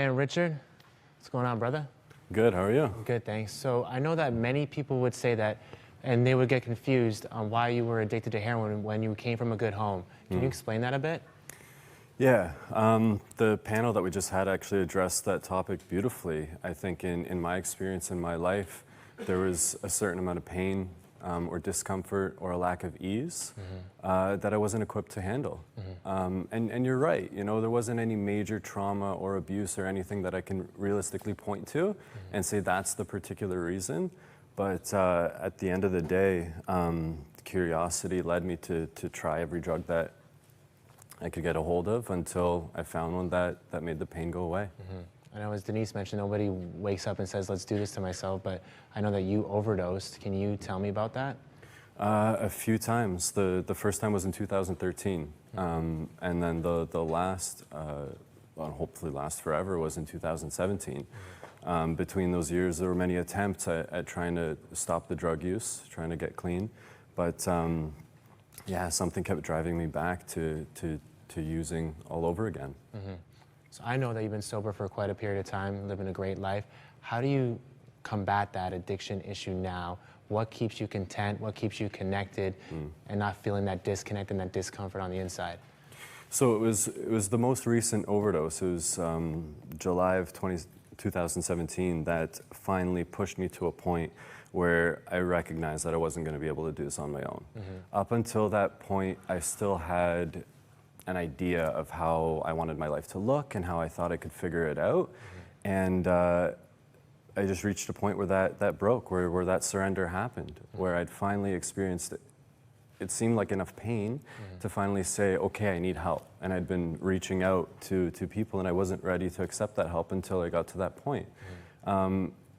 And Richard, what's going on, brother? Good, how are you? Good, thanks. So I know that many people would say that, and they would get confused on why you were addicted to heroin when you came from a good home. Can you explain that a bit? Yeah, the panel that we just had actually addressed that topic beautifully. I think in my experience in my life, there was a certain amount of pain or discomfort or a lack of ease that I wasn't equipped to handle. And you're right, you know, there wasn't any major trauma or abuse or anything that I can realistically point to and say that's the particular reason. But at the end of the day, curiosity led me to try every drug that I could get a hold of until I found one that made the pain go away. I know, as Denise mentioned, nobody wakes up and says, let's do this to myself, but I know that you overdosed. Can you tell me about that? A few times. The first time was in 2013, and then the last, well, hopefully last forever, was in 2017. Between those years, there were many attempts at trying to stop the drug use, trying to get clean, but yeah, something kept driving me back to using all over again. So I know that you've been sober for quite a period of time, living a great life. How do you combat that addiction issue now? What keeps you content? What keeps you connected and not feeling that disconnect and that discomfort on the inside? So it was the most recent overdose. It was July of 2017 that finally pushed me to a point where I recognized that I wasn't going to be able to do this on my own. Up until that point, I still had an idea of how I wanted my life to look and how I thought I could figure it out. And I just reached a point where that broke, where that surrender happened, where I'd finally experienced it. It seemed like enough pain to finally say, okay, I need help. And I'd been reaching out to people, and I wasn't ready to accept that help until I got to that point.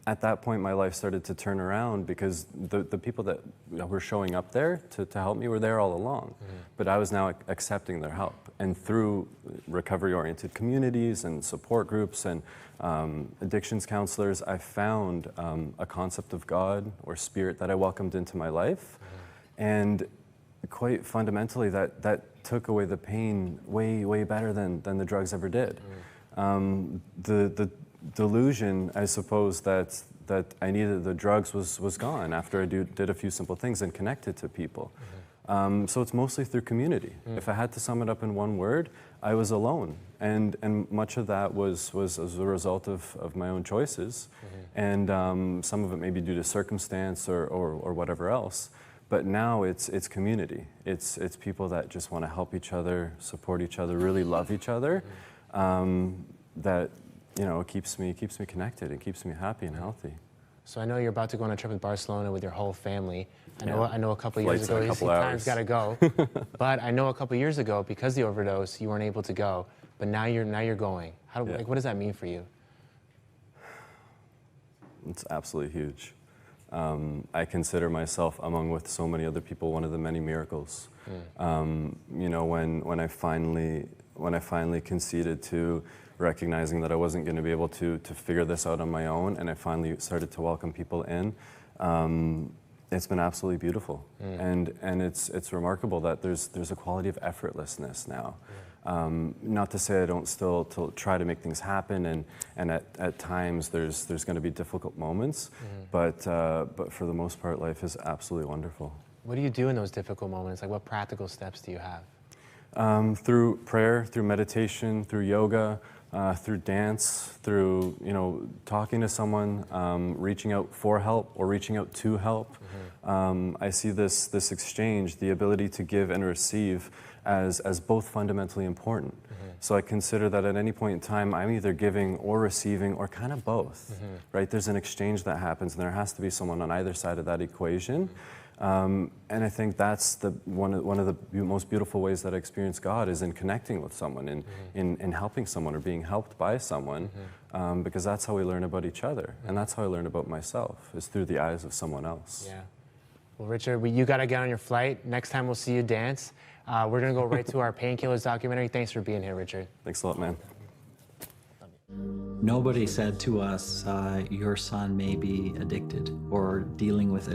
At that point, my life started to turn around because the people that were showing up there to help me were there all along. But I was now accepting their help. And through recovery-oriented communities and support groups and addictions counselors, I found a concept of God or spirit that I welcomed into my life. And quite fundamentally, that took away the pain way better than the drugs ever did. The delusion, I suppose, that I needed the drugs was gone after I did a few simple things and connected to people. So it's mostly through community. If I had to sum it up in one word, I was alone. And much of that was as a result of my own choices. And some of it may be due to circumstance or whatever else. But now it's community. It's people that just want to help each other, support each other, really love each other. That, you know, keeps me connected and keeps me happy and healthy. So I know you're about to go on a trip with Barcelona with your whole family. I know a couple of years ago, time's got to go. But I know a couple of years ago, because of the overdose, you weren't able to go. But now you're going. Like, what does that mean for you? It's absolutely huge. I consider myself, among with so many other people, one of the many miracles. You know, when I finally conceded to recognizing that I wasn't going to be able to figure this out on my own, and I finally started to welcome people in, it's been absolutely beautiful. And it's remarkable that there's a quality of effortlessness now. Not to say I don't still try to make things happen, and at times there's going to be difficult moments, but for the most part, life is absolutely wonderful. What do you do in those difficult moments? Like, what practical steps do you have? Through prayer, through meditation, through yoga, through dance, through, you know, talking to someone, reaching out for help or reaching out to help. I see this exchange, the ability to give and receive, as both fundamentally important. So I consider that at any point in time, I'm either giving or receiving or kind of both, right? There's an exchange that happens, and there has to be someone on either side of that equation. And I think that's one of the most beautiful ways that I experience God is in connecting with someone, in helping someone or being helped by someone, because that's how we learn about each other. And that's how I learn about myself, is through the eyes of someone else. Yeah. Well, Richard, you got to get on your flight. Next time we'll see you dance. We're going to go right to our Painkillers documentary. Thanks for being here, Richard. Thanks a lot, man. Nobody said to us, your son may be addicted or dealing with